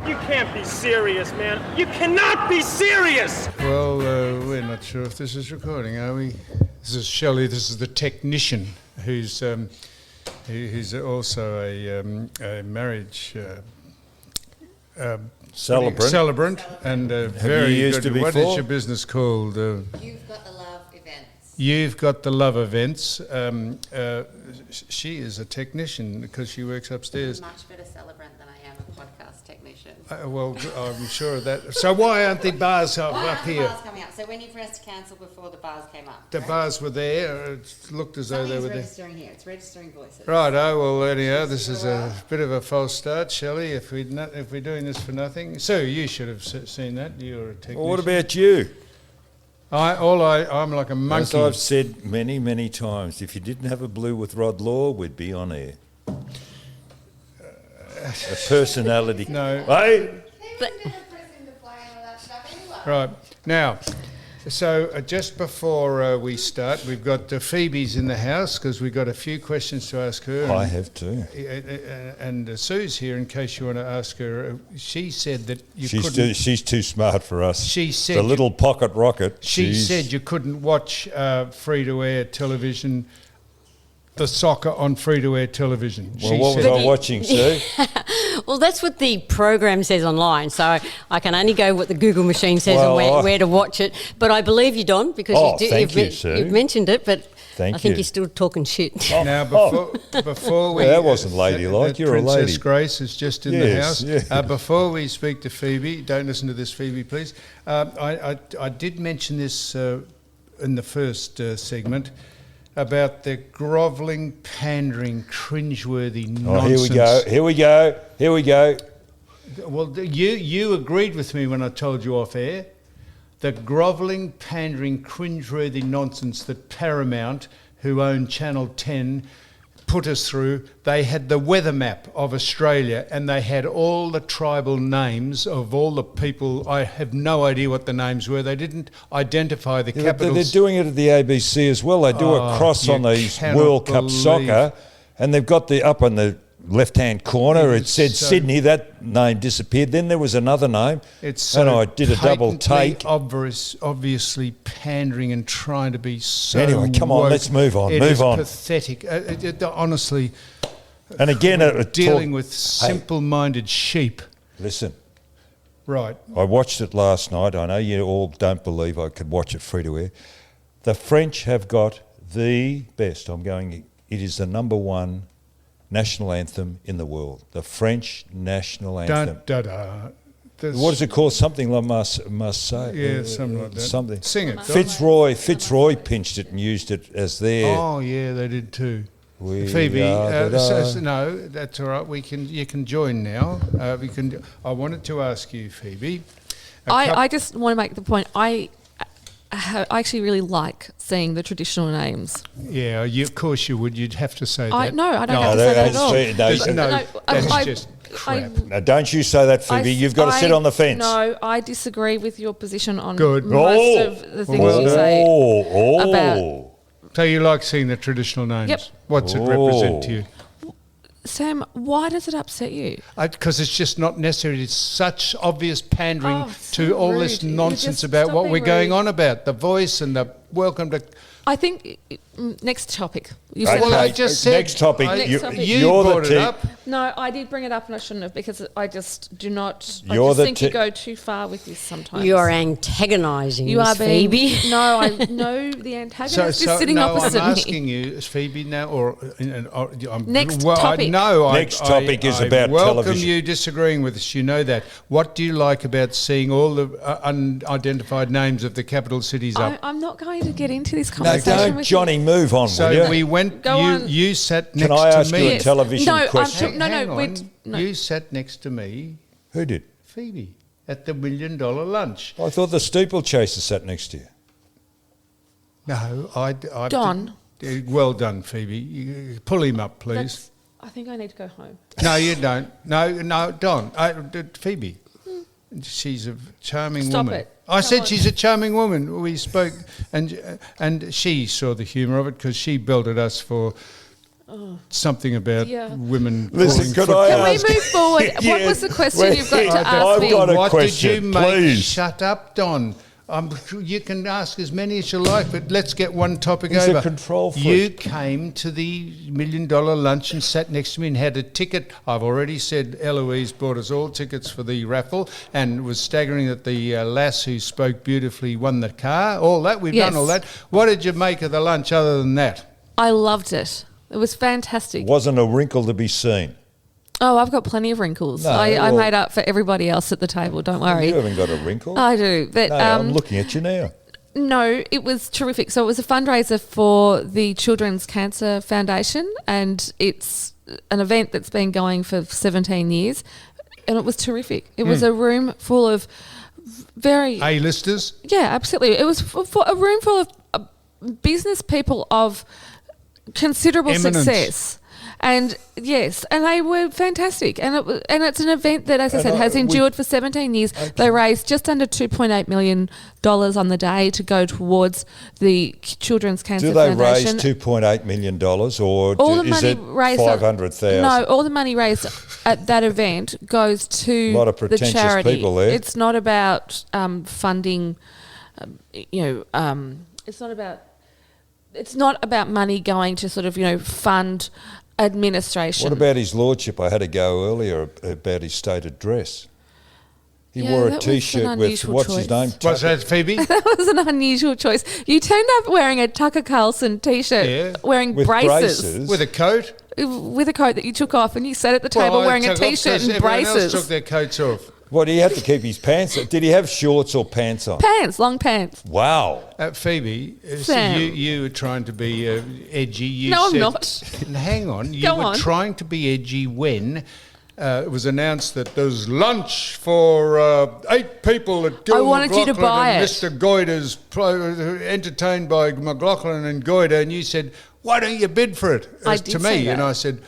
You can't be serious, man. You cannot be serious! Well, we're not sure if this is recording, are we? This is Shelley. This is the technician who's also a marriage celebrant and very used good. to What before? is your business called? You've Got the Love Events. You've Got the Love Events. She is a technician because she works upstairs. Much better celebrant than I am a podcast technician. Well, I'm sure of that. So why aren't the bars up Why aren't the here? bars coming up? So when you pressed cancel before the bars came up. The right? bars were there. It looked as though they Something's were there. registering here. It's registering voices. Right, well, anyhow, this is a bit of a false start, Shelley, if we're doing this for nothing. Sue, you should have seen that. You're a technician. Well, what about you? I'm like a As monkey. I've said many, many times, if you didn't have a blue with Rod Law, we'd be on air. A personality. No. Hey? Right, now, so just before we start, we've got Phoebe's in the house because we've got a few questions to ask her. I have too. And Sue's here in case you want to ask her. She said that you couldn't... She's too smart for us. She said the little pocket rocket. She said you couldn't watch free-to-air television, the soccer on free-to-air television. Well, what was I watching, Sue? Well, that's what the program says online, so I can only go what the Google machine says Well, and where to watch it. But I believe you, Don, because you've mentioned it, but Thank I think you. you're still talking shit. Now, before we... Yeah, that wasn't ladylike. You're a lady. Princess Grace is just in the Yes, house. yeah. Before we speak to Phoebe, don't listen to this, Phoebe, please. I did mention this in the first segment about the grovelling, pandering, cringeworthy nonsense. Here we go. Well, you agreed with me when I told you off air. The grovelling, pandering, cringeworthy nonsense that Paramount, who own Channel 10, put us through. They had the weather map of Australia and they had all the tribal names of all the people. I have no idea what the names were. They didn't identify the capitals. They're doing it at the ABC as well. They do a cross on these cannot World Cup believe- soccer, and they've got up on the left-hand corner. It It said is so- Sydney. That name disappeared. Then there was another name, It's and so I did a double patently take. obviously pandering and trying to be so Anyway, come on, woke. let's move on, It move is on. pathetic. Honestly, And again, dealing with simple-minded sheep. Listen, Right. I watched it last night. I know you all don't believe I could watch it free to air. The French have got the best. It is the number one national anthem in the world. The French national anthem. What is it called? Something like Marseille. Yeah, something like that. Something. Sing it. Don. Fitzroy pinched it and used it as their. Oh yeah, they did too. We Phoebe, are the- no, that's all right. You can join now. I wanted to ask you, Phoebe. I just want to make the point. I actually really like seeing the traditional names. Yeah, of course you would. You'd have to say that. No, I don't No, have to say that at all. That's just crap. Now, don't you say that, Phoebe. You've got to sit on the fence. No, I disagree with your position on Good. most of the things you say about. So you like seeing the traditional names? Yep. What's it represent to you? Sam, why does it upset you? Because it's just not necessary. It's such obvious pandering so to all this rude. nonsense Just about stop what being we're going rude. on about. The voice and the welcome to... I think next topic. You Okay. said Well, I just said... Next topic. Next topic. You You're the brought it up. No, I did bring it up and I shouldn't have because I just do not. I You're just the think you go too far with this sometimes. You are antagonising You are being, Phoebe. No, I know the antagonist is sitting no, opposite I'm me. asking you, Phoebe, now, or I'm, Next topic. Next topic is about welcome television. you disagreeing with us. You know that. What do you like about seeing all the unidentified names of the capital cities up? I'm not going to get into this No, conversation don't, with Johnny, you. move on, So will you? we went. Go on. You sat next Can I ask to you me. a Yes. television No, I'm question? No, Hang on. wait. No. You sat next to me, Who did? Phoebe, at the $1 million lunch. I thought the steeplechaser sat next to you. No, I Don. Well done, Phoebe. You pull him up, please. I think I need to go home. No, you don't. No, Don. Phoebe. She's a charming Stop woman. it. I Come said on. she's a charming woman. We spoke, and she saw the humour of it because she belted us for something about Yeah. women. Listen, calling could I Can we ask- move forward? What Yeah, was the question well, you've got to I've ask me? got a What question, did you make? please. Shut up, Don. You can ask as many as you like, but let's get one topic He's a over. control freak. You came to the $1 Million lunch and sat next to me and had a ticket. I've already said Eloise bought us all tickets for the raffle, and it was staggering that the lass who spoke beautifully won the car. All that, we've done all Yes. that. What did you make of the lunch other than that? I loved it. It was fantastic. Wasn't a wrinkle to be seen. Oh, I've got plenty of wrinkles. No, I well- made up for everybody else at the table. Don't worry. You haven't got a wrinkle. I do. But No, I'm looking at you now. no, it was terrific. So it was a fundraiser for the Children's Cancer Foundation, and it's an event that's been going for 17 years, and it was terrific. It was a room full of very A-listers? yeah, absolutely. It was for a room full of business people of considerable Eminence. success. And yes, and they were fantastic. And it's an event that, as I said, has endured for 17 years. They raised just under $2.8 million on the day to go towards the Children's Cancer Do they Foundation. raise $2.8 million or All the is money it raised 500,000? No, all the money raised at that event goes to A lot of the pretentious charity. people there. It's not about funding. It's not about money going to sort of fund administration. What about his lordship? I had a go earlier about his stated dress. He Yeah, wore a that was an T-shirt with, unusual what's his choice. name? What's that, Phoebe? That was an unusual choice. You turned up wearing a Tucker Carlson T-shirt, Yeah. wearing With braces. With a coat? with a coat that you took off, and you sat at the table Well, I wearing a took off T-shirt 'cause and everyone else braces. took their coats off. What, he had to keep his pants on? Did he have shorts or pants on? Pants, long pants. Wow. Phoebe, Sam. you were trying to be edgy. You No, I'm said, not. Hang on. You Go were on. trying to be edgy when it was announced that there's lunch for 8 people at Gil I wanted you to McLaughlin buy and it. Mr. Goyder's entertained by McLaughlin and Goyder, and you said, why don't you bid for it? I As did to me, say and that. I said,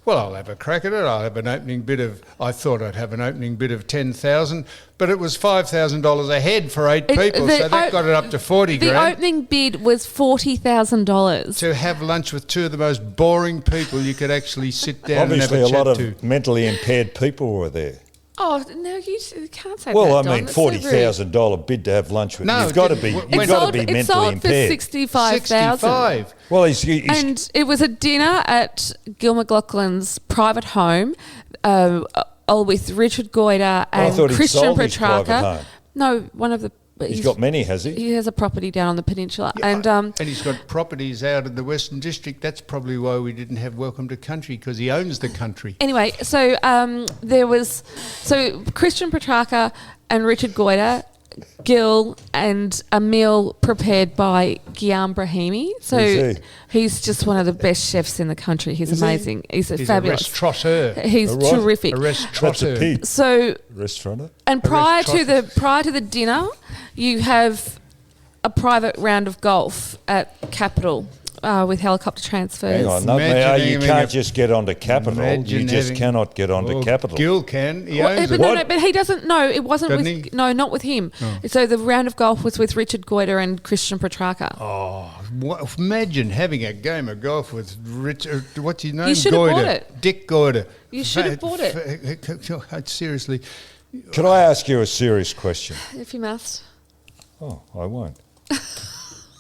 well, I'll have a crack at it. I'll have an opening bid of. I thought I'd have an opening bid of 10,000, but it was $5,000 a head for 8 people, so that got it up to 40 The grand. opening bid was $40,000. To have lunch with 2 of the most boring people you could actually sit down Obviously, and a have lot a chat of to. mentally impaired people were there. Oh no, you can't say Well, that. I mean, Don. That's so rude. $40,000 bid to have lunch with. No, You've got to it be. didn't. You've It got sold- to be it mentally sold for impaired. 65,000. 65. Well, he's And it was a dinner at Gil McLaughlin's private home, all with Richard Goyder I and thought he'd Christian sold his private Petrarca. home. No, one of the. he's got many, has he? He has a property down on the peninsula, And and he's got properties out in the Western District. That's probably why we didn't have Welcome to Country, because he owns the country. anyway, so there was Christian Petrarca and Richard Goyder, Gil, and a meal prepared by Guillaume Brahimi. So Who's he? he's just one of the best chefs in the country. He's amazing. He's He's fabulous. a restaurateur. He's A what? terrific. A That's a restaurateur. pig. So Restaurant. and prior to restaurant. the dinner, you have a private round of golf at Capital with helicopter transfers. Hang on, no, Imagine you having can't a- just get onto Capital. Imagine You just having- cannot get onto Well, Capital. Gil can. He Well, owns but it. no, but he doesn't. No, it wasn't Doesn't with. he? No, not with him. So the round of golf was with Richard Goyder and Christian Petrarca. Imagine having a game of golf with Richard. What's his name? You should have Goyder. bought it. Dick Goyder. You should have bought it. Seriously. Can I ask you a serious question? If you must. Oh, I won't.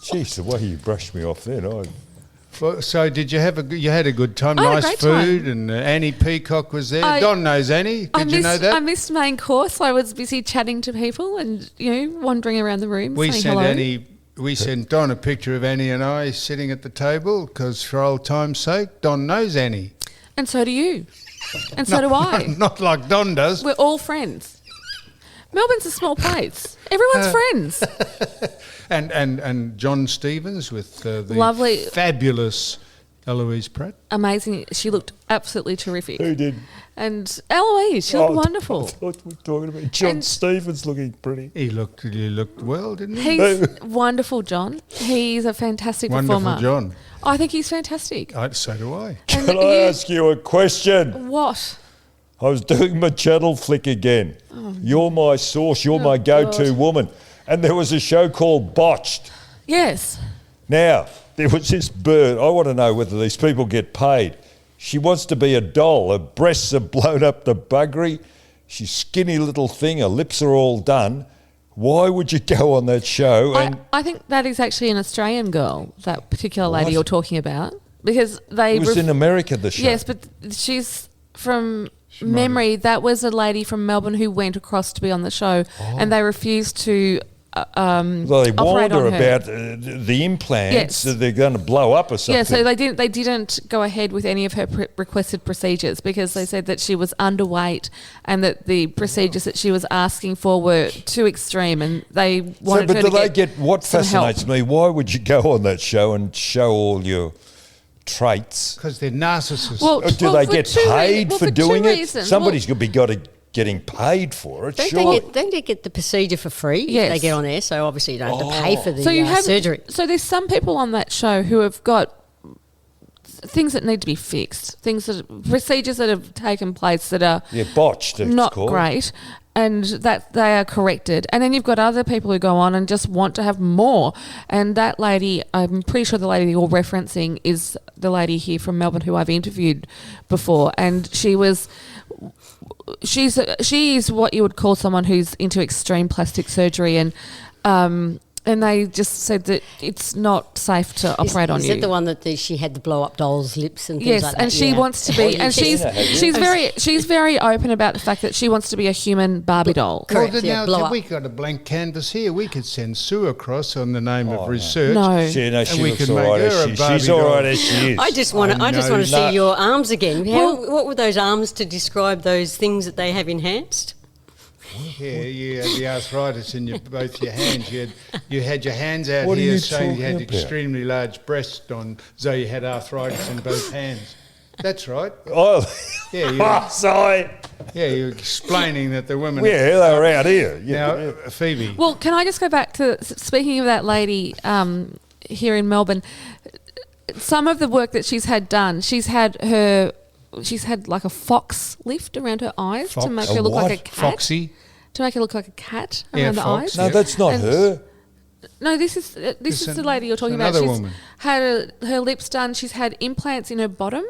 Jeez, the way you brushed me off then, Well, so did you have you had a good time? I had a Nice great food, time. and Annie Peacock was there. I- Don knows Annie. Did you know that? I missed main course. I was busy chatting to people and wandering around the room. We saying sent hello. Annie. We sent Don a picture of Annie and I sitting at the table because, for old time's sake, Don knows Annie. And so do you. And so do I. Not like Don does. We're all friends. Melbourne's a small place. Everyone's friends. And John Stevens with the Lovely. fabulous Eloise Pratt. Amazing. She looked absolutely terrific. Who did? And Eloise, she looked I wonderful. thought we were talking about John And- Stevens looking pretty. He looked well, didn't he? He's wonderful, John. He's a fantastic Wonderful performer. John. I think he's fantastic. So do I. And Can I ask you a question? What? I was doing my channel flick again. You're my source. You're my go-to God. woman. And there was a show called Botched. Yes. Now, there was this bird. I want to know whether these people get paid. She wants to be a doll. Her breasts are blown up to buggery. She's skinny little thing. Her lips are all done. Why would you go on that show? And I think that is actually an Australian girl, that particular lady What? you're talking about, because they it was in America, the show. Yes, but she's from memory. That was a lady from Melbourne who went across to be on the show, and they refused to. Well, they warned operate her on her. about the implants Yes. that they're going to blow up or something. Yeah, so they didn't go ahead with any of her requested procedures because they said that she was underweight and that the procedures that she was asking for were too extreme, and they wanted but her do to they get what some help. fascinates me? Why would you go on that show and show all your traits? Because they're narcissists. Well, Or do they for get two paid for two doing it? reasons. Somebody's got to be getting paid for it. Don't Sure. they get the procedure for free? Yes. If they get on there, so obviously you don't have to pay for the So you have surgery. So there's some people on that show who have got things that need to be fixed, procedures that have taken place that are Botched. It's not called. great, and that they are corrected. And then you've got other people who go on and just want to have more. And that lady, I'm pretty sure the lady you're referencing is the lady here from Melbourne who I've interviewed before, and she is what you would call someone who's into extreme plastic surgery, and they just said that it's not safe to operate on is you. that the one that she had the blow up doll's lips and things Yes, like that? and she Yeah. wants to be, and Yes. she's very open about the fact that she wants to be a human Barbie doll. Correct, Well, yeah, now, blow up. we got a blank canvas here. We could send Sue across on the name of research. No. She And we looks could all make right her a as she Barbie She's all right doll. as she is. I just want I to know. see your arms again. Well- What were those arms to describe those things that they have enhanced? Yeah, you had the arthritis in both your hands. You had your hands out What are here you saying you had talking about? extremely large breasts on, so you had arthritis in both hands. That's right. Oh, Yeah, you, oh, sorry. yeah, you're explaining that the women. Yeah, they were out here. Yeah. Now, Phoebe. Well, can I just go back to speaking of that lady here in Melbourne? Some of the work that she's had done, she's had like a fox lift around her eyes Fox? to make A her look like a what? cat. Foxy. To make her look like a cat Yeah, around the fox, eyes. No, that's not And- her. No, this is the lady you're talking about. another She's woman. had her lips done. She's had implants in her bottom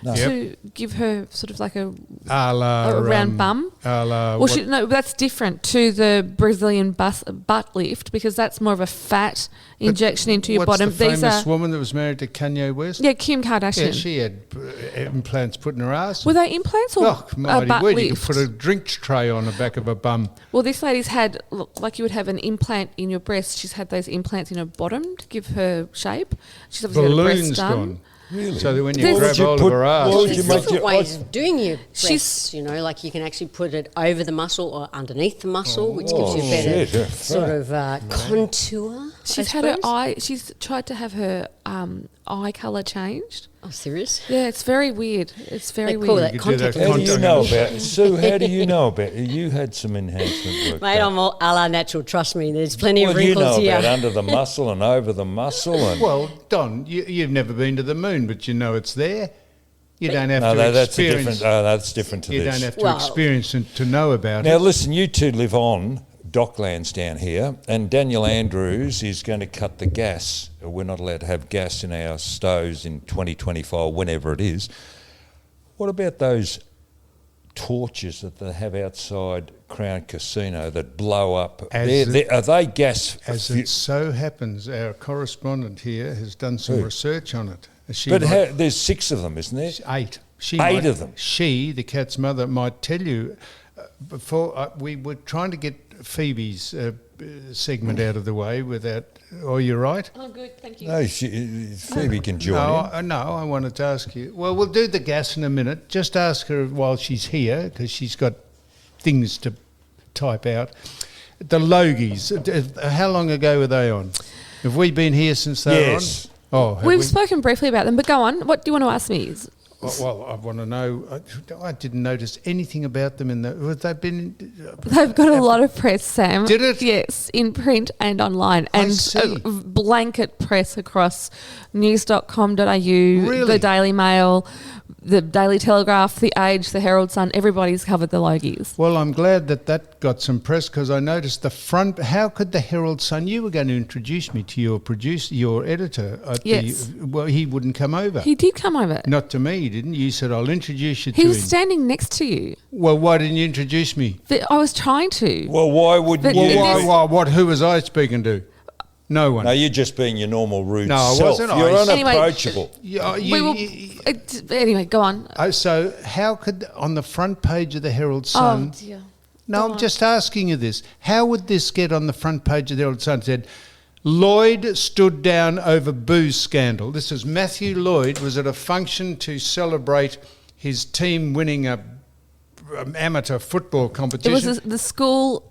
to give her sort of like a A round bum. la, Well, that's different to the Brazilian butt lift because that's more of a fat injection into your what's bottom. the famous These are woman that was married to Kanye West? Kim Kardashian. Yeah, she had implants put in her ass. Were they implants or Oh, a mighty butt word, you lift? could put a drink tray on the back of a bum. Well, this lady's had, like you would have an implant in your breast, she's had those implants in her bottom to give her shape. She's obviously had a breast Balloons done. gone. Really? So that when you There's- grab Would you hold put- of her ass, what would There's you make different your- ways of doing your She's- breasts, like you can actually put it over the muscle or underneath the muscle, which gives you a shit, better yeah, sort of contour. She's I had her suppose. eye, she's tried to have her eye colour changed. Oh, serious? Yeah, it's very weird. It's very They weird. call that You could do that contact How do you lenses. know about Sue? How do you know about you had some enhancement work? Mate, done. I'm all a la natural, trust me. There's plenty of Well, you wrinkles know here. about under the muscle and over the muscle and well, Don, you've never been to the moon, but you know it's there. You don't have no, to that's a experience. different. That's different to You this. don't have to Well- experience it to know about Now it. listen, you two live on Docklands down here, and Daniel Andrews is going to cut the gas. We're not allowed to have gas in our stoves in 2025, whenever it is. What about those torches that they have outside Crown Casino that blow up? As Are they gas? As it so happens, our correspondent here has done some Who? research on it. She But might- there's 6 of them, isn't there? 8. She Eight might- of them. She, the cat's mother, might tell you. Before we were trying to get Phoebe's segment out of the way without. Oh, you're right. Oh, good, thank you. No, Phoebe can join in. No, I wanted to ask you. Well, we'll do the gas in a minute. Just ask her while she's here because she's got things to type out. The Logies. How long ago were they on? Have we been here since they Yes. were on? Oh, have We've we? spoken briefly about them, but go on. What do you want to ask me? Well, I want to know. I didn't notice anything about them in the. They've been. They've got a lot of press, Sam. Did it? Yes, in print and online, and see. blanket press across news.com.au, Really? the Daily Mail, the Daily Telegraph, the Age, the Herald Sun. Everybody's covered the Logies. Well, I'm glad that got some press because I noticed the front. How could the Herald Sun? You were going to introduce me to your producer, your editor. Yes. Well, he wouldn't come over. He did come over. Not to me, didn't you? You said I'll introduce you to He him. was standing next to you. Well, why didn't you introduce me? But I was trying to. Well, why wouldn't But you? it is- Who was I speaking to? No one. No, you're just being your normal rude No, I self. wasn't. You're Anyway, unapproachable. Anyway, go on. So how could on the front page of the Herald Sun? Oh, dear. No, Go I'm on. just asking you this. How would this get on the front page of the Herald Sun? It said, Lloyd stood down over booze scandal. This is Matthew Lloyd was at a function to celebrate his team winning a amateur football competition. It was the school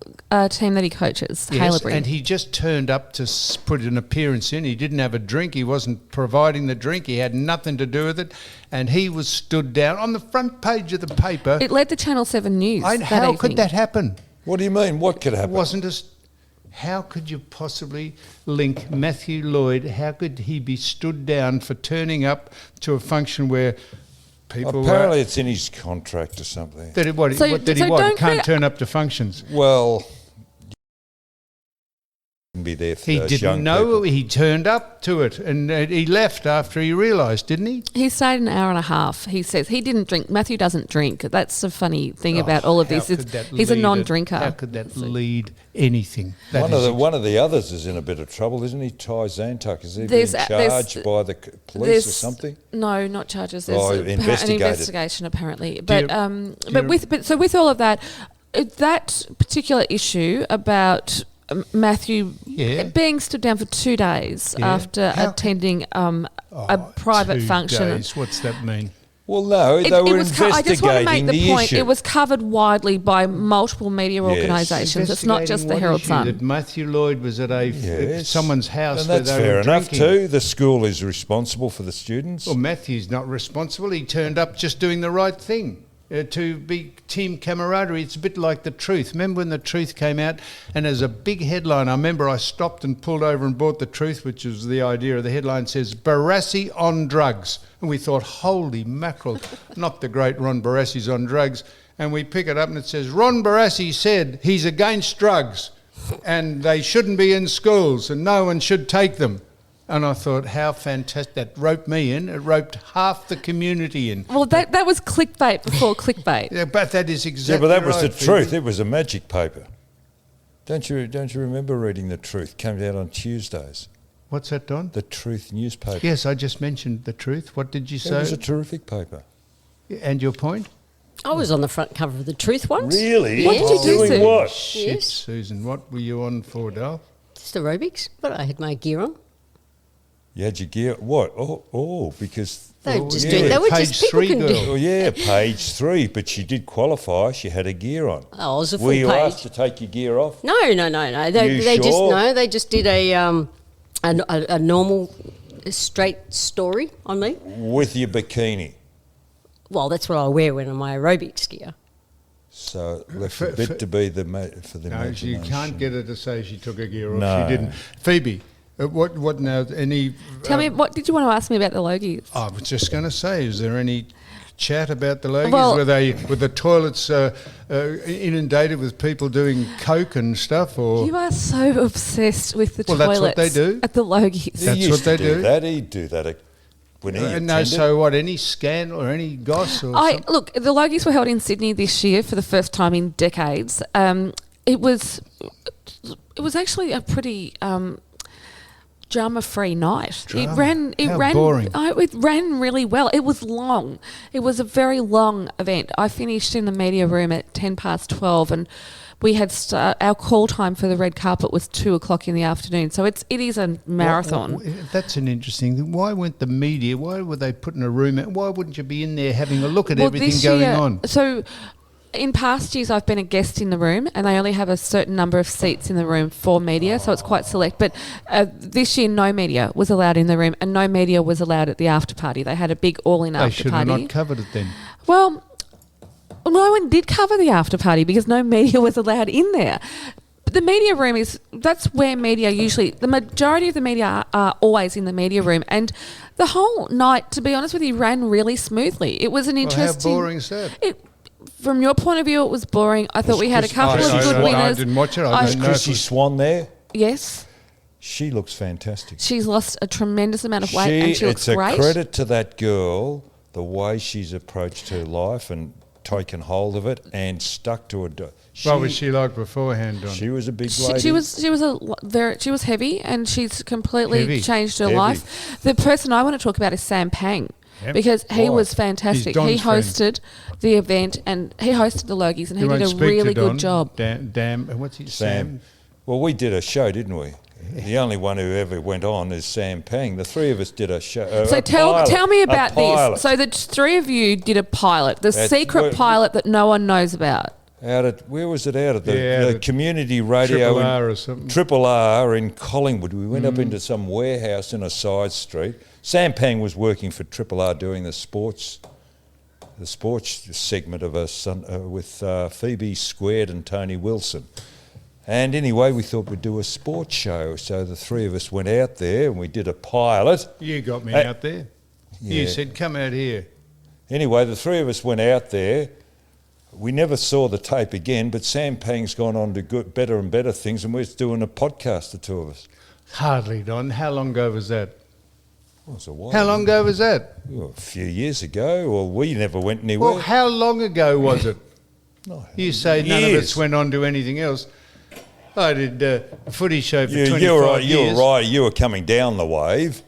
team that he coaches, Yes, Haileybury. and he just turned up to put an appearance in. He didn't have a drink. He wasn't providing the drink. He had nothing to do with it. And he was stood down on the front page of the paper. It led to Channel 7 News. How could that happen? What do you mean? What could happen? It wasn't as. How could you possibly link Matthew Lloyd? How could he be stood down for turning up to a function where people Apparently, it's in his contract or something. that it, what, So- what, that so he what, don't can't crea- turn up to functions? Well, you can be there for He those didn't young know. people. He turned up to it, and he left after he realised, didn't he? He stayed an hour and a half. He says he didn't drink. Matthew doesn't drink. That's the funny thing about all of How this. could Is that he's a lead non-drinker. How could that lead anything? That One of, is the, one of the others is in a bit of trouble, isn't he? Ty Zantuck. Is he being There's- charged by the police or There's- something? No, not charges. There's Oh, an investigated. investigation apparently. you- But you- with all of that, that particular issue about Matthew Yeah. being stood down for 2 days Yeah. after How- attending a private 2 function. days. What's that mean? Well, no, they were I just want to make investigating the the point. issue. It was covered widely by multiple media Yes. organisations. It's not just the Investigating Herald what issue? Sun. That Matthew Lloyd was at Yes. someone's house And where that's they fair were enough drinking. too. The school is responsible for the students. Well, Matthew's not responsible. He turned up just doing the right thing. To be team camaraderie. It's a bit like The Truth. Remember when The Truth came out and as a big headline, I remember I stopped and pulled over and bought The Truth, which was the idea of the headline says, Barassi on drugs. And we thought, holy mackerel, not the great Ron Barassi's on drugs. And we pick it up and it says, Ron Barassi said he's against drugs and they shouldn't be in schools and no one should take them. And I thought, how fantastic. That roped me in. It roped half the community in. Well, that was clickbait before clickbait. Yeah, but that is Yeah, exactly but that was right, the Phoebe. truth. It was a magic paper. Don't you remember reading The Truth? Came out on Tuesdays. What's that, Don? The Truth newspaper. Yes, I just mentioned The Truth. What did you It say? was a terrific paper. And your point? I was on the front cover of The Truth once. Really? What did you do, Doing Sue? what? Shit, Yes. Susan, what were you on for, Dal? Just aerobics, but I had my gear on. You had your gear. What? Oh, because. They Oh, were just yeah. doing. They were Page just people 3 can girl. do. Oh yeah, page 3. But she did qualify. She had her gear on. Oh, it was a full Were you page. asked to take your gear off? No. You They just sure? no. They just did a normal straight story on me. With your bikini. Well, that's what I wear when I'm my aerobics gear. So it left For- a bit for- to be for the No, you imagination. can't get her to say she took her gear off. No. She didn't. Phoebe, what now? Any? Tell me, what did you want to ask me about the Logies? I was just going to say, is there any chat about the Logies? Well- Were the toilets inundated with people doing coke and stuff? Or You are so obsessed with the Well, toilets that's what they do. at the Logies. He That's used what to they do do. that. He'd do that when he no, attended. so what? Any scandal or any goss or something? Look, the Logies were held in Sydney this year for the first time in decades. It was actually a pretty drama-free night. Drama? It How ran. boring. It ran really well. It was long. It was a very long event. I finished in the media room at 12:10, and we had our call time for the red carpet was 2:00 in the afternoon. So it is a marathon. That's an interesting thing. Why weren't the media? Why were they put in a room? Why wouldn't you be in there having a look at everything this going year, on? So in past years, I've been a guest in the room, and they only have a certain number of seats in the room for media, so it's quite select. But this year, no media was allowed in the room, and no media was allowed at the after party. They had a big all-in They after should have party. not covered it then. Well, no one did cover the after party because no media was allowed in there. But the media room that's where media usually, the majority of the media are always in the media room. And the whole night, to be honest with you, ran really smoothly. It was an interesting. How boring is that? From your point of view, it was boring. I thought we had a couple of good winners. I didn't watch it. I Is don't know. Chrissy Swan there? Yes. She looks fantastic. She's lost a tremendous amount of weight and she looks it's great. a credit to that girl, the way she's approached her life and taken hold of it and stuck to it. What was she like beforehand, Don? She was a big lady. She was heavy, and she's completely Heavy. changed her Heavy. life. The person I want to talk about is Sam Pang. Yep. Because he Why? was fantastic. He's Don's He hosted the event and he hosted the Logies and he won't did a speak to really Don. good job. What's his Sam. Well, we did a show, didn't we? The only one who ever went on is Sam Pang. The three of us did a show. So tell me about pilot. this. So the three of you did a pilot, the That's secret where- pilot that no one knows about. Where was it out at? The, Yeah, out the at community radio Triple in R or something. Triple R in Collingwood. We went up into some warehouse in a side street. Sam Pang was working for Triple R doing the sports segment of us with Phoebe Squared and Tony Wilson. And anyway, we thought we'd do a sports show. So the three of us went out there and we did a pilot. You got me Hey. out there. Yeah. You said, come out here. Anyway, the three of us went out there. We never saw the tape again, but Sam Pang's gone on to better and better things, and we're doing a podcast, the two of us. Hardly, Don. How long ago was that? Well, it was a while. How long ago was that? Well, a few years ago. Well, we never went anywhere. Well, how long ago was it? No, You say none of years. us went on to anything else. I did a footy show for You 25 were right. years. You were coming down the wave.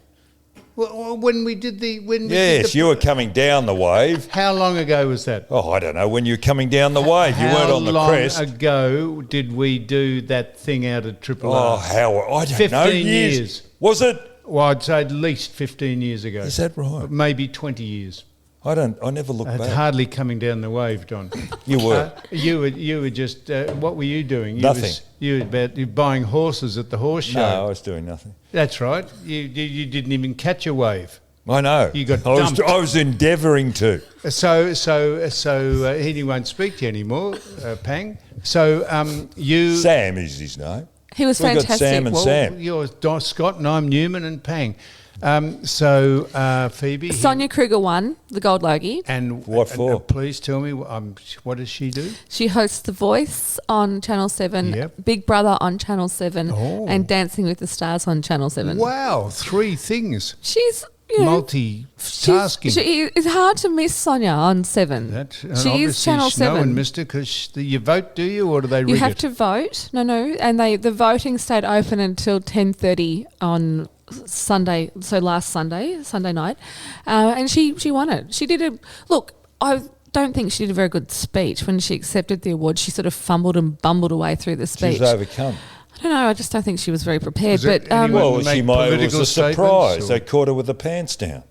Well, when we did the... Yes, you were coming down the wave. How long ago was that? Oh, I don't know. When you were coming down the wave, you weren't on the crest. How long ago did we do that thing out at Triple Oh, R? how? I don't 15 know. years. Was it? Well, I'd say at least 15 years ago. Is that right? Maybe 20 years. I never looked It's back. hardly coming down the wave, Don. You were. You were just. What were you doing? Nothing. You were buying horses at the horse show. No, I was doing nothing. That's right. You didn't even catch a wave. I know. You got I dumped. was endeavouring to. So he won't speak to you anymore, Pang. So you. Sam is his name. He was We've got fantastic. Sam and Well, Sam. you're Don Scott and I'm Newman and Pang. Phoebe. Sonia Kruger won the Gold Logie. And What for? please tell me, what does she do? She hosts The Voice on Channel 7, Yep. Big Brother on Channel 7, Oh. and Dancing with the Stars on Channel 7. Wow, 3 things. She's, you know, Multitasking. it's hard to miss Sonia on 7. And She obviously is Channel Snow 7. and Mister, because you vote, do you, or do they rig You have it? to vote. No, and the voting stayed open until 10:30 on Sunday. So last Sunday night, and she won it. She did a look. I don't think she did a very good speech when she accepted the award. She sort of fumbled and bumbled away through the She speech. was overcome. I don't know. I just don't think she was very prepared. Was it But anyone- Well, make she might. It was political a surprise. statements, or- They caught her with the pants down.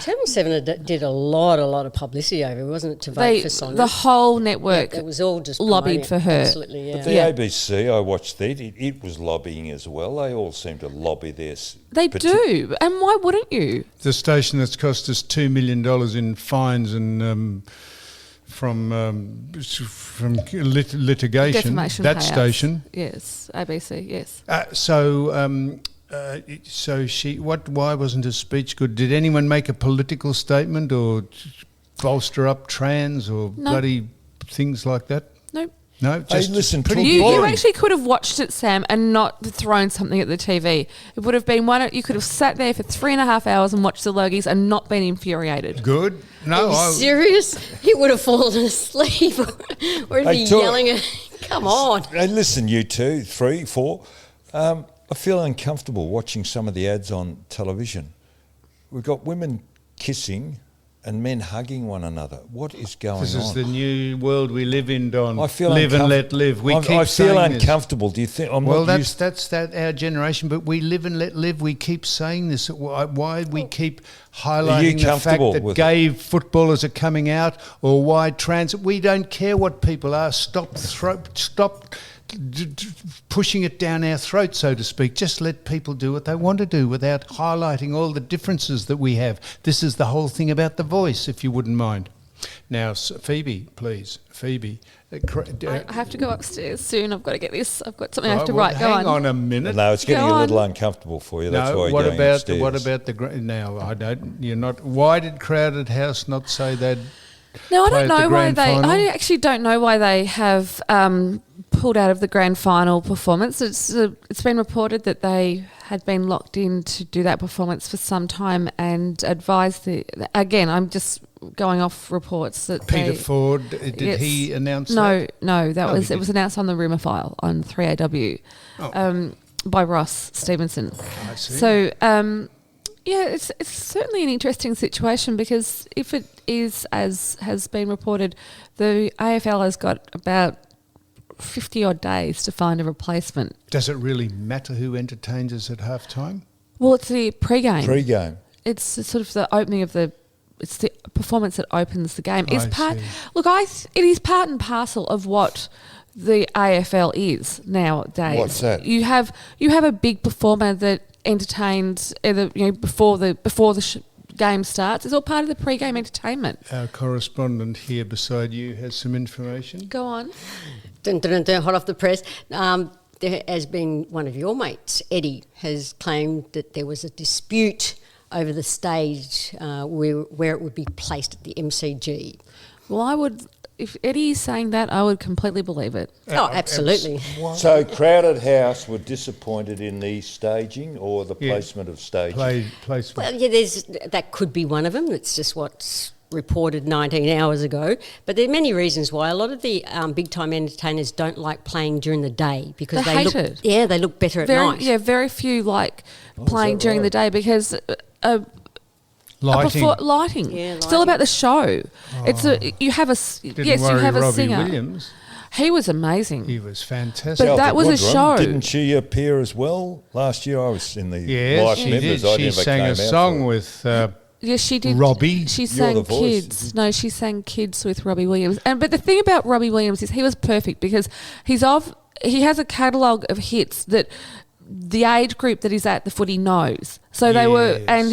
Channel 7 did a lot of publicity over it, wasn't it, to vote for Sonia? the whole network It was all just lobbied promoting for it. her. Absolutely, yeah. But the Yeah. ABC, I watched that. It was lobbying as well. They all seem to lobby their. They do, and why wouldn't you? The station that's cost us $2 million in fines and from litigation. Defamation That payouts. station. Yes, ABC. Yes. So she. Why wasn't her speech good? Did anyone make a political statement or bolster up trans or No. bloody things like that? Nope. No, just listen, pretty talk- You boring. actually could have watched it, Sam, and not thrown something at the TV. It would have been one. You could have sat there for 3.5 hours and watched the Logies and not been infuriated. Good. No, Are you serious? He would have fallen asleep. Or he'd be I told- yelling at... Come on. Hey, listen, you 2, 3, 4. I feel uncomfortable watching some of the ads on television. We've got women kissing and men hugging one another. What is going on? This is the new world we live in, Don. I feel live and let live. We keep I feel saying this. uncomfortable. Do you think I'm Well, not used? that's our generation, but we live and let live. We keep saying this. Why we keep highlighting the fact comfortable that with gay footballers are coming out, or why trans? We don't care what people are. Stop pushing it down our throat, so to speak. Just let people do what they want to do without highlighting all the differences that we have. This is the whole thing about The Voice, if you wouldn't mind. Now, Phoebe, please. Phoebe. I have to go upstairs soon. I've got to get this. I've got something I have to well, write. Go hang on a minute. No, it's getting Go a little on. uncomfortable for you. That's why No, you're what going about upstairs. what about the now? I don't. You're not. Why did Crowded House not say that? No, I play don't at the know why grand they. final? I actually don't know why they have pulled out of the grand final performance. It's been reported that they had been locked in to do that performance for some time and advised again. I'm just going off reports that Peter Ford, did Yes. he announce that? No, No, he it was announced on the rumour file on 3AW by Ross Stevenson. I see. So yeah, it's certainly an interesting situation because if it is as has been reported, the AFL has got about 50 odd days to find a replacement. Does it really matter who entertains us at halftime? Well, it's the pre-game. Pre-game. It's sort of the opening of it's the performance that opens the game. It's I part. see. Look, it is part and parcel of what the AFL is nowadays. What's that? You have a big performer that entertains either before the game starts. It's all part of the pre-game entertainment. Our correspondent here beside you has some information. Go on. Dun, dun, dun, dun, hot off the press. There has been one of your mates, Eddie, has claimed that there was a dispute over the stage where it would be placed at the MCG. Well, if Eddie is saying that, I would completely believe it. Oh, absolutely. So Crowded House were disappointed in the staging or the Yeah. placement of staging? Placement. Well, yeah, that could be one of them. It's just what's reported 19 hours ago. But there are many reasons why. A lot of the big-time entertainers don't like playing during the day because They they hate look, it. yeah, they look better at night. Yeah, very few like playing that during right? the day because Lighting. lighting. Yeah, It's all lighting. about the show. It's you have a Didn't you worry have a Robbie singer. Williams. He was amazing. He was fantastic. But that was a Good show. one. Didn't she appear as well? Last year I was in the Yes, live she members. did. I She never sang came a out song for it. with Yes, she did. Robbie. She You're sang the voice. Kids. No, she sang Kids with Robbie Williams. But the thing about Robbie Williams is he was perfect because he has a catalogue of hits that the age group that he's at the footy knows. So they were, Yes. and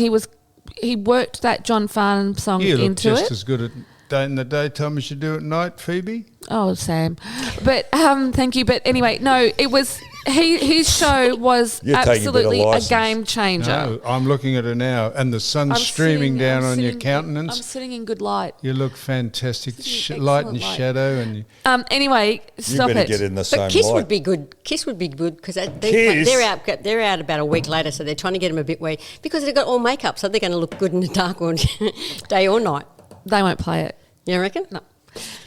he worked that John Farnham song You look into just it. as good in the daytime as you do at night, Phoebe. Oh, Sam. But thank you. But anyway, no, it was his show was You're taking a bit of absolutely a licence. game changer. No, I'm looking at her now, and the sun's streaming down on your I'm countenance. sitting in good light. You look fantastic, Sitting light and excellent light. shadow, and Anyway, You stop better it. get in the same But Kiss light. would be good. Kiss would be good because Kiss? they're out about a week later, so they're trying to get them a bit wet because they've got all makeup, so they're going to look good in the dark or day or night. They won't play it. You reckon? No.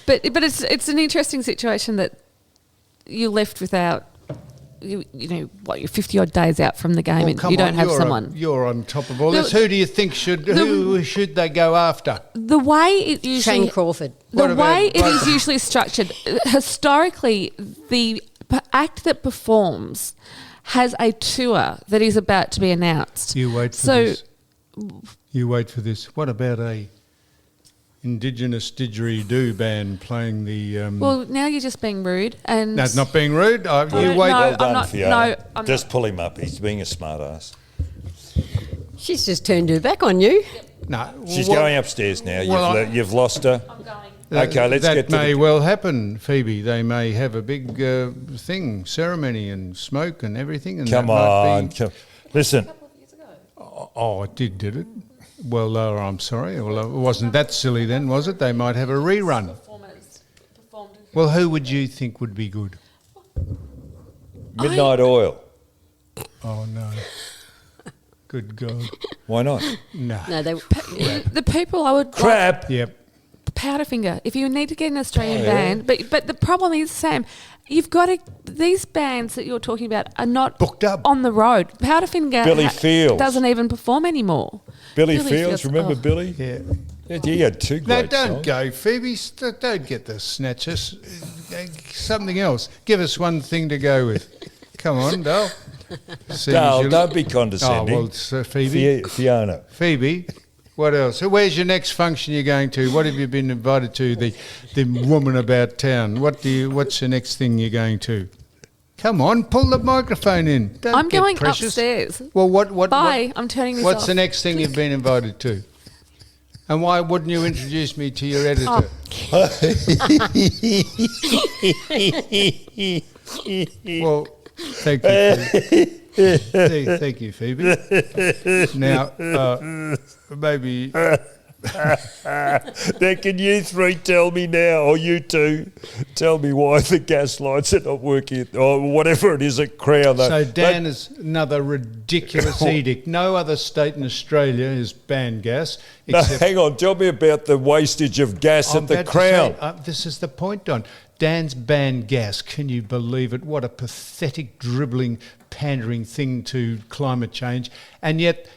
But it's an interesting situation that you're left without. You're 50 odd days out from the game, Well, and come you don't on, have you're someone. You're on top of all The- this. Who do you think who should they go after? The way it usually Shane Crawford. What The about- way it is usually structured, historically, the act that performs has a tour that is about to be announced. You wait for this. You wait for this. What about a Indigenous didgeridoo band playing the? Well, now you're just being rude, and no, it's not being rude. You No, wait. no. Well done, not- Fiona. no, I'm Just pull him up. He's being a smart ass. She's just turned her back on you. No, She's well, going upstairs now. well, You've lost her. I'm going. Okay, let's that get to may the... well happen, Phoebe. They may have a big ceremony and smoke and everything. And Come that might on. be- Listen, Oh, it did it? Well, I'm sorry. Well, it wasn't that silly then, was it? They might have a rerun. Well, who would you think would be good? Midnight Oil. Oh, no. Good God. Why not? No. No, they. The people I would Crap. Yep. Powderfinger. If you need to get an Australian Oh, yeah. band, but the problem is, Sam, you've got to. These bands that you're talking about are not Booked up. on the road. Powderfinger Billy Fields. doesn't even perform anymore. Billy Fields, remember oh. Billy? Yeah. You had two No, great don't songs. go, Phoebe. Don't get the snatches. Something else. Give us one thing to go with. Come on, Dale. Dale, don't be condescending. Oh, well, so Phoebe. Fiona. Phoebe, what else? So where's your next function you're going to? What have you been invited to? The woman about town. What's the next thing you're going to? Come on, pull the microphone in. Don't I'm get going precious. upstairs. Well, what? Bye. I'm turning this What's off. the next thing you've been invited to? And why wouldn't you introduce me to your editor? Well, thank you, Phoebe. Thank you, Phoebe. Now, maybe... Now, can you three tell me now, or you two, tell me why the gas lights are not working, or whatever it is at Crown? So Dan is another ridiculous edict. No other state in Australia has banned gas. No, Except hang on, tell me about the wastage of gas I'm at the about to Crown. say, this is the point, Don. Dan's banned gas. Can you believe it? What a pathetic, dribbling, pandering thing to climate change. And yet...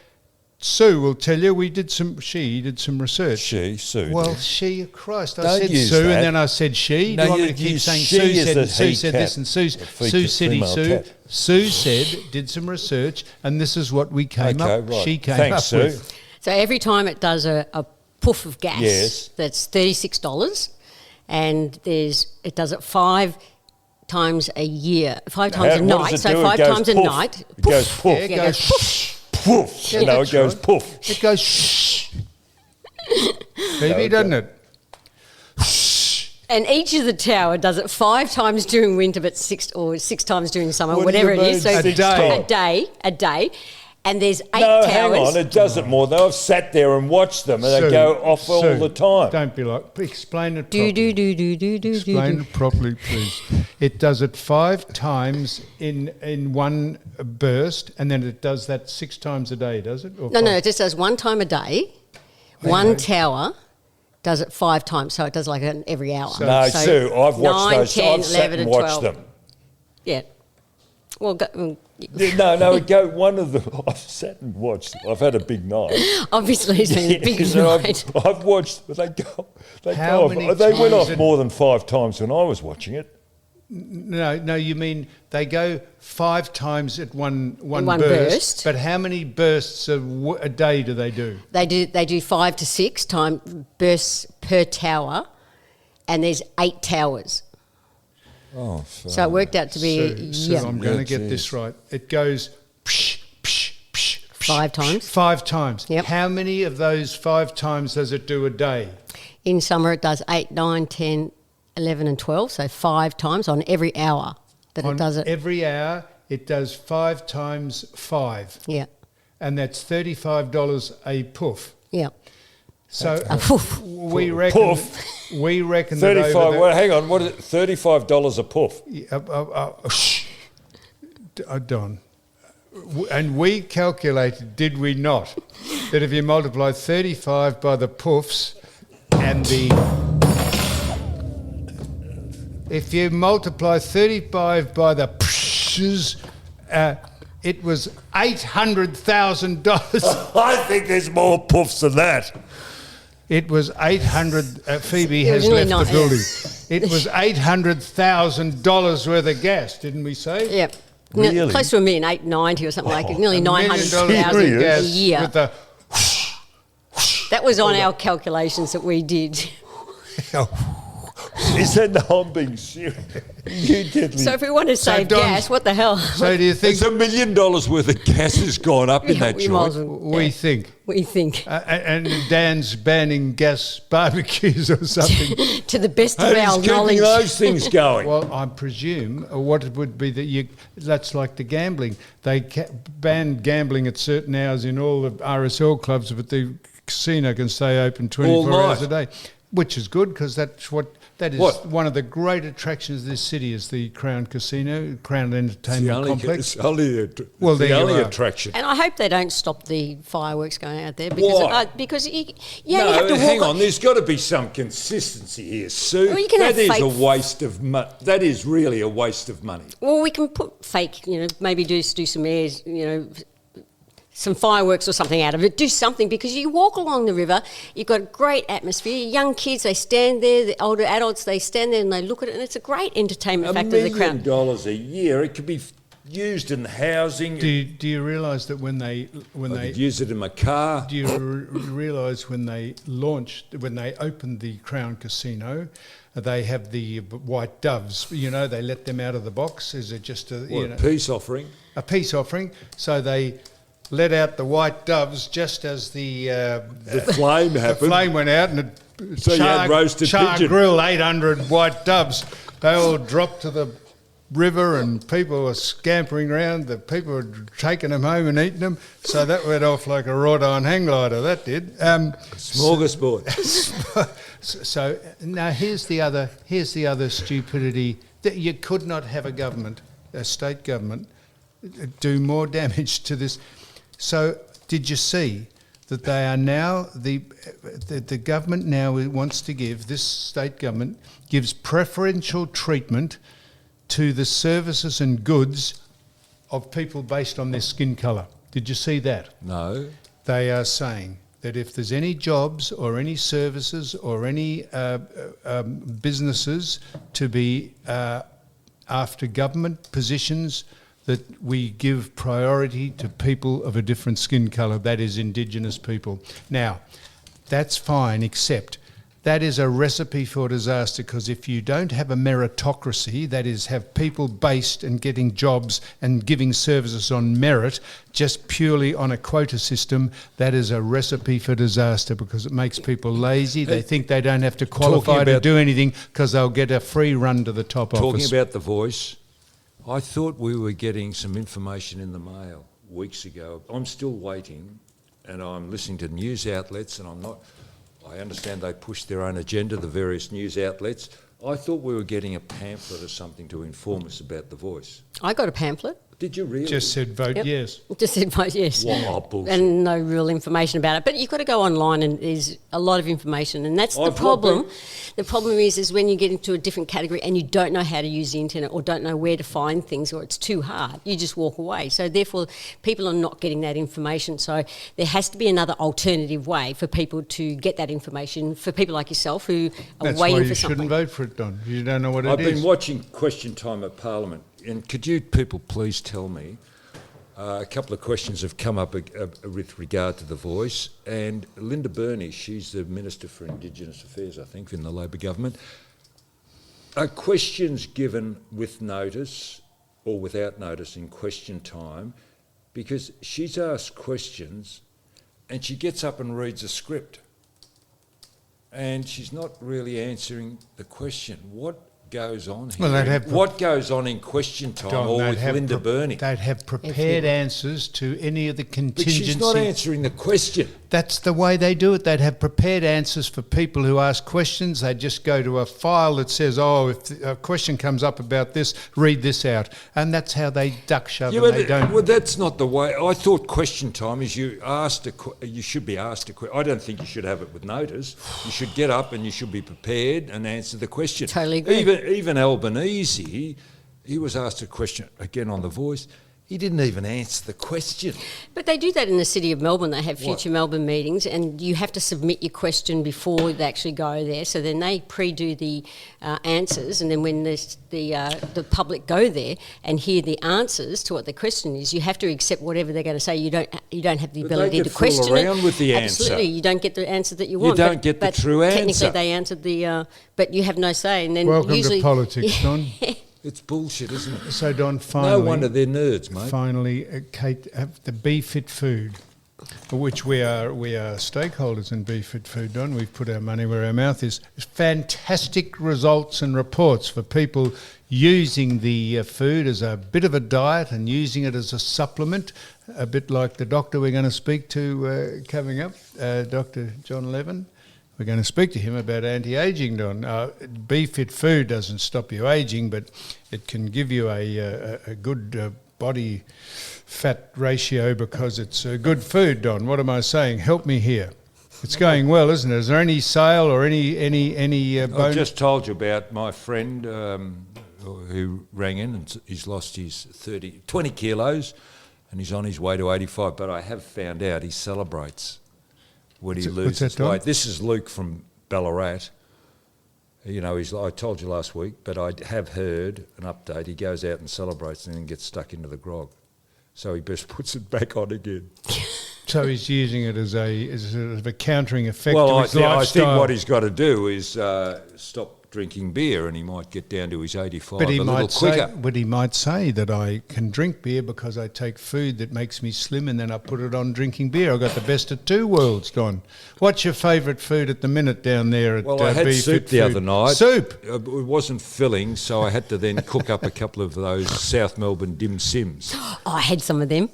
Sue will tell you she did some research. Sue. Well, Christ, I Don't said use Sue that. and then I said she. No, Do you want you me to keep use saying she Sue as said a and Sue he said cat, this and Sue feature said female Sue. cat. Sue said, did some research and this is what we came Okay, up. right. She came Thanks, up Sue. with. So every time it does a puff of gas, Yes. that's $36, and it does it 5 times a year, 5 times a What night. does it So do? 5 It goes times a poof. night. It goes poof. Yeah, it Yeah, goes it goes Poof. Yeah, No, it that's goes right. poof. It goes shh. Phoebe, doesn't it? And each of the tower does it 5 times during winter, but 6 times during summer, What do whatever you it is. mean, So 6 times? a day. And there's 8 No, towers. hang on, it does it more. I've sat there and watched them, and they Sue, go off all Sue, the time. Don't be like... Explain it Do properly. do. Explain it properly, please. It does it 5 times in one burst, and then it does that 6 times a day, does it? Or No, 5? it just does 1 time a day. One tower does it 5 times, so it does like every hour. No, So Sue, I've watched 9, those. 10, I've sat 11, and and watched 12. them. Yeah. Well, No, go one of the. I've sat and watched. I've had a big night. obviously it's been a big So night. I've watched. They go. How many They went times off more than 5 times when I was watching it. No, you mean they go 5 times at one One burst, burst. but how many bursts a day do they do? They do 5 to 6 time bursts per tower, and there's 8 towers. Oh, So it worked out to be Sue, I'm going to Yeah, get this geez. right. It goes psh, psh, psh, psh, 5 times. 5 times. Yep. How many of those 5 times does it do a day? In summer it does 8, 9, 10, 11 and 12, so 5 times on every hour that On it does it. every hour, it does 5 times 5, Yeah, and that's $35 a poof. yeah. So A poof. we reckon. Poof. We reckon that 35. over the, Well, hang on. What is it? $35 a poof. Don. And we calculated, did we not, that if you multiply 35 by the poofs and the... If you multiply 35 by the pshs, it was $800,000. I think there's more poofs than that. It was 800. Phoebe It has was nearly left the not- building. It was $800,000 worth of gas, didn't we say? Yeah. Really? Close to $1,890,000 or something like it, nearly $1 million $900,000 worth of a gas year. with the That was on our calculations that we did. Is that no? I'm being serious. You deadly. So if we want to save Don- gas, what the hell? So do you think It's $1 million worth of gas has gone up in Yeah, that we might as joint. well- we yeah, think? we think And Dan's banning gas barbecues or something. to the best of Who's our keeping knowledge. those things going? Well, I presume what it would be that that's like the gambling. They ban gambling at certain hours in all the RSL clubs, but the casino can stay open 24 All hours night. a day, which is good because that is What? one of the great attractions of this city is the Crown Casino, Crown Entertainment Complex. It's only Well, the there you only are. attraction. And I hope they don't stop the fireworks going out there because Why? because you only have to walk. hang on. There's got to be some consistency here, Sue. Well, you can that have is fake- a waste of money. That is really a waste of money. Well, we can put fake, maybe do some airs, some fireworks or something out of it. Do something, because you walk along the river, you've got a great atmosphere. Young kids, they stand there. The older adults, they stand there and they look at it, and it's a great entertainment factor. $1 million a year. It could be used in housing. Do you realise that when they could use it in my car? Do you realise when they opened the Crown Casino, they have the white doves? You know, they let them out of the box. Is it just a peace offering? A peace offering. So they let out the white doves just as the flame happened. The flame went out, and So you had roasted pigeon. Grill 800 white doves. They all dropped to the river, and people were scampering around. The people were taking them home and eating them. So that went off like a wrought iron hang glider. That did. Smorgasbord. So now here's the other stupidity, that you could not have a state government, do more damage to this. So did you see that they are now the government now wants to give, this state government gives preferential treatment to the services and goods of people based on their skin colour. Did you see that? No. They are saying that if there's any jobs or any services or any businesses to be after government positions, that we give priority to people of a different skin colour, that is Indigenous people. Now, that's fine, except that is a recipe for disaster, because if you don't have a meritocracy, that is, have people based and getting jobs and giving services on merit, just purely on a quota system, that is a recipe for disaster, because it makes people lazy. They think they don't have to qualify to do anything because they'll get a free run to the top office. Talking about The Voice, I thought we were getting some information in the mail weeks ago. I'm still waiting, and I'm listening to news outlets, and I understand they push their own agenda, the various news outlets. I thought we were getting a pamphlet or something to inform us about The Voice. I got a pamphlet. Did you really? Just said vote yes. Just said vote yes. Wow, bullshit. And no real information about it. But you've got to go online, and there's a lot of information, and that's the problem. The problem is when you get into a different category and you don't know how to use the internet or don't know where to find things, or it's too hard, you just walk away. So therefore, people are not getting that information. So there has to be another alternative way for people to get that information, for people like yourself who are That's waiting why for you something. shouldn't vote for it, Don. You don't know what it is. I've been watching Question Time at Parliament, and could you people please tell me, a couple of questions have come up with regard to The Voice, and Linda Burney, she's the Minister for Indigenous Affairs, I think, in the Labor government. Are questions given with notice or without notice in Question Time? Because she's asked questions and she gets up and reads a script, and she's not really answering the question. What goes on here? Well, what goes on in Question Time, Don, or with Linda Burney? They'd have prepared answers to any of the But contingency. she's not answering the question. That's the way they do it. They'd have prepared answers for people who ask questions. They'd just go to a file that says, oh, if a question comes up about this, read this out. And that's how they duck shove. Yeah, and but they don't. well, that's not the way. I thought Question Time is you should be asked a question. I don't think you should have it with notice. You should get up and you should be prepared and answer the question. Totally agree. Even Albanese, he was asked a question again on The Voice. He didn't even answer the question. But they do that in the City of Melbourne. They have Future Melbourne meetings, and you have to submit your question before they actually go there. So then they pre-do the answers, and then when the public go there and hear the answers to what the question is, you have to accept whatever they're going to say. You don't have the But ability they to could question fool around it. with the Absolutely, answer. you don't get the answer that you want. don't get the true answer. Technically, they answered the, but you have no say. And then Welcome usually to politics, Don. It's bullshit, isn't it? So, Don, finally... No wonder they're nerds, mate. Finally, Kate, the Be Fit Food, which we are stakeholders in Be Fit Food, Don. We've put our money where our mouth is. Fantastic results and reports for people using the food as a bit of a diet and using it as a supplement, a bit like the doctor we're going to speak to coming up, Dr. John Levin. We're going to speak to him about anti-ageing, Don. Be Fit Food doesn't stop you ageing, but it can give you a good body fat ratio because it's good food, Don. What am I saying? Help me here. It's going well, isn't it? Is there any sale or any bonus? I've just told you about my friend who rang in, and he's lost his 20 kilos, and he's on his way to 85. But I have found out he celebrates when he What's loses that, Don? weight. This is Luke from Ballarat. You know, I told you last week, but I have heard an update. He goes out and celebrates and then gets stuck into the grog. So he best puts it back on again. So he's using it as a sort of a countering effect Well, to I his think lifestyle. what he's got to do is stop drinking beer, and he might get down to his 85 But he a little might quicker. he might say that I can drink beer because I take food that makes me slim, and then I put it on drinking beer. I got the best of two worlds, Don. What's your favourite food at the minute down there at Well, I had Be soup Fit the Food? other night. Soup. It wasn't filling, so I had to then cook up a couple of those South Melbourne dim sims. Oh, I had some of them.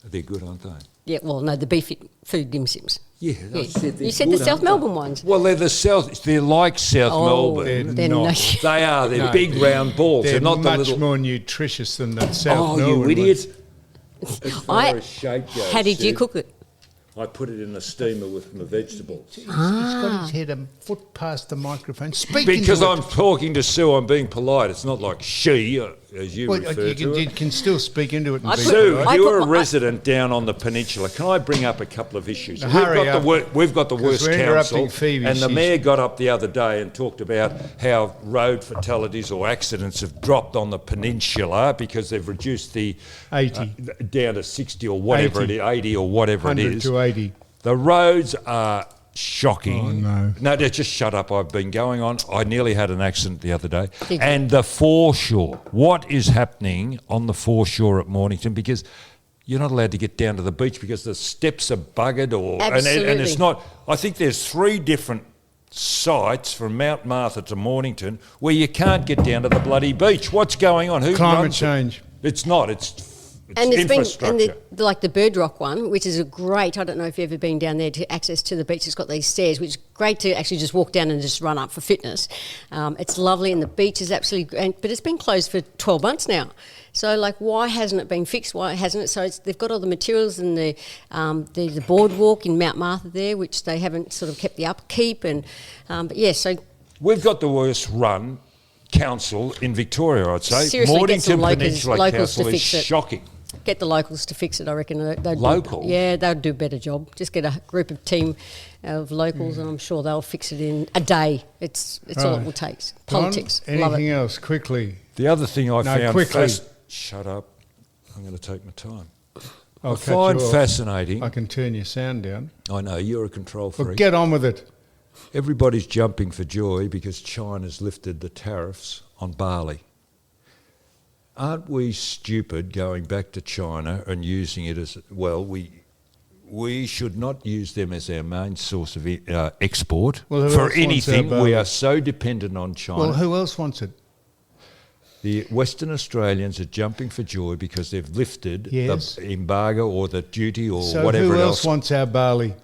They're good, aren't they? Yeah, well, no, the beef food dim sims. Yeah, Yeah. I said they're You said good, the South aren't they? Melbourne ones. Well, they're like South Oh, Melbourne. they're not. not. They are. They're No. big round balls. They're not the much little. more nutritious than that South Oh, Melbourne you one. idiot! As far I- as shape goes, How did you Sue, cook it? I put it in a steamer with my vegetables. He's got his head a foot past the microphone. Speak Because into I'm talking to Sue, I'm being polite. It's not like she, as you it. Well, refer to you it. can still speak into it. And I be put- Sue, polite. I you're a put my- resident down on the peninsula. Can I bring up a couple of issues? Hurry up, We've got the 'cause worst we're council, interrupting Phoebe. and the She's- mayor got up the other day and talked about how road fatalities or accidents have dropped on the peninsula because they've reduced the 80. down to 60 or whatever 80. it is, 80 or whatever it 100 is. to 80. The roads are shocking. Oh, no. No, just shut up. I've been going on. I nearly had an accident the other day. Did you? And the foreshore. What is happening on the foreshore at Mornington? Because you're not allowed to get down to the beach because the steps are buggered and it's Absolutely. not. I think there's 3 different sites from Mount Martha to Mornington where you can't get down to the bloody beach. What's going on? Who Climate runs it? change. It's not. It's And there's been infrastructure. like the Bird Rock one, which is a great. I don't know if you've ever been down there to access to the beach. It's got these stairs, which is great to actually just walk down and just run up for fitness. It's lovely, and the beach is absolutely great. But it's been closed for 12 months now. So, like, why hasn't it been fixed? Why hasn't it? So they've got all the materials and the boardwalk in Mount Martha there, which they haven't sort of kept the upkeep. And but yeah, so We've got the worst run council in Victoria, I'd say. Seriously, get some Mornington locals Peninsula to Council is fix it. shocking. get the locals to fix it. I reckon they'd Locals? Yeah, they'd do a better job. Just get a group of team of locals, and I'm sure they'll fix it in a day. It's all it will take. Politics. Don, Love anything it. else quickly? The other thing I found quickly. shut up. I'm going to take my time. I'll I cut find you off. fascinating. I can turn your sound down. I know you're a control Well, freak. get on with it. Everybody's jumping for joy because China's lifted the tariffs on barley. Aren't we stupid going back to China and using it as well? We should not use them as our main source of export Well, who for else wants anything. our We barley? are so dependent on China. Well, who else wants it? The Western Australians are jumping for joy because they've lifted Yes. the embargo or the duty or So whatever who else. else wants our barley?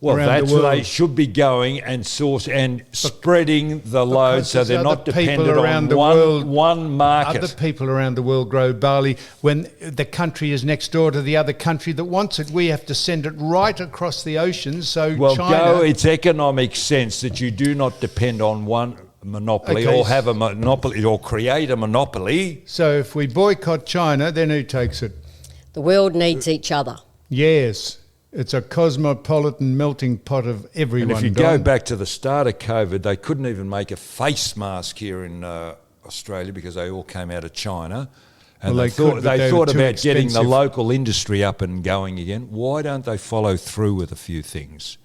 Well, around that's the where world? they should be going and source and spreading the load so there's they're not other people dependent around on the world- one market. Other people around the world grow barley. When the country is next door to the other country that wants it, we have to send it right across the ocean. So Well, China, it's economic sense that you do not depend on one monopoly Okay. or have a monopoly or create a monopoly. so if we boycott China, then who takes it? The world needs each other. Yes, it's a cosmopolitan melting pot of everyone. And if you Don. go back to the start of COVID, they couldn't even make a face mask here in Australia because they all came out of China. And Well, they they could, thought, but they they were thought too about getting the expensive. local industry up and going again. Why don't they follow through with a few things?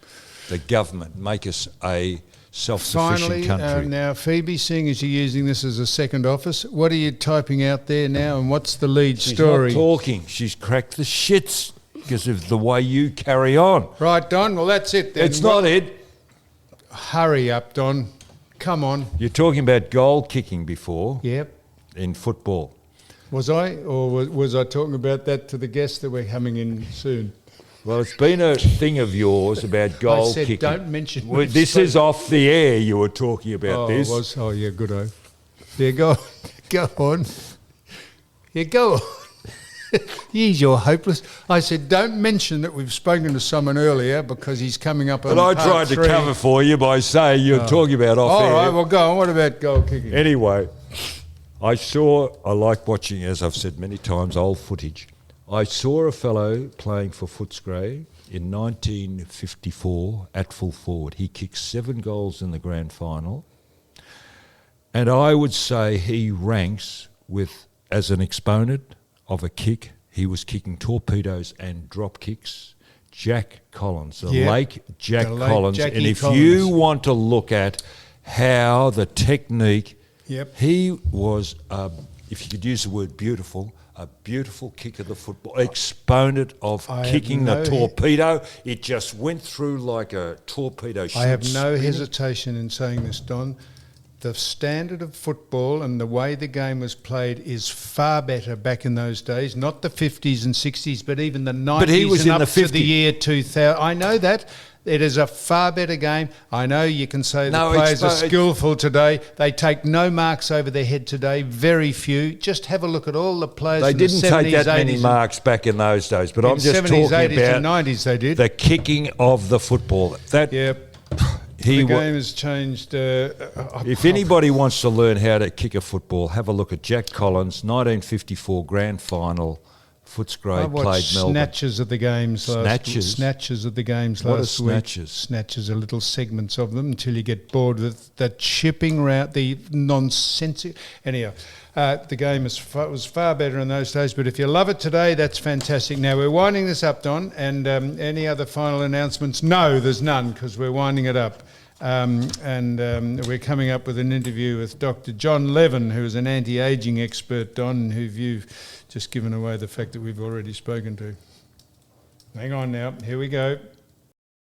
The government, make us a self-sufficient Finally, country. now Phoebe, seeing as you're using this as a second office, what are you typing out there now, and what's the lead She's story? not talking. She's cracked the shits because of the way you carry on. Right, Don. Well, that's it then. It's not it. Hurry up, Don. Come on. You're talking about goal kicking before Yep. in football. Was I, or was I talking about that to the guests that were coming in soon? Well, it's been a thing of yours about goal I said, kicking. don't mention. Well, this is off the air. You were talking about Oh, this. it was. Oh, yeah, good. There, go, go on. Yeah, go on. Yeez, you're hopeless. I said, don't mention that we've spoken to someone earlier because he's coming up on But I part tried to 3. cover for you by saying you're talking about off All air. right, well, go on. What about goal kicking? Anyway, I like watching, as I've said many times, old footage. I saw a fellow playing for Footscray in 1954 at full forward. He kicked 7 goals in the grand final. And I would say he ranks with, as an exponent of a kick, he was kicking torpedoes and drop kicks. Jack Collins, the late Jack Collins. Jackie and if Collins. you want to look at how the technique, he was, if you could use the word beautiful, a beautiful kick of the football, exponent of kicking the torpedo. It just went through like a torpedo. I have no hesitation in saying this, Don. The standard of football and the way the game was played is far better back in those days. Not the 50s and 60s, but even the 90s But he was and in up the to the year 2000. I know that. It is a far better game. I know you can say the players are skillful today. They take no marks over their head today, very few. Just have a look at all the players They in the didn't 70s, take that 80s many marks back in those days, but I'm just 70s, talking 80s about and 90s they did. the kicking of the football. The game has changed. If anybody wants to learn how to kick a football, have a look at Jack Collins, 1954 grand final. Footscray played Melbourne. Snatches of the games snatches of the games What last are week. snatches? Snatches are little segments of them until you get bored with the chipping round, the nonsensical. Anyhow, the game was far better in those days, but if you love it today, that's fantastic. Now, we're winding this up, Don, and any other final announcements? No, there's none, because we're winding it up. We're coming up with an interview with Dr. John Levin, who is an anti-ageing expert, Don, who you've just given away the fact that we've already spoken to. Hang on now, here we go.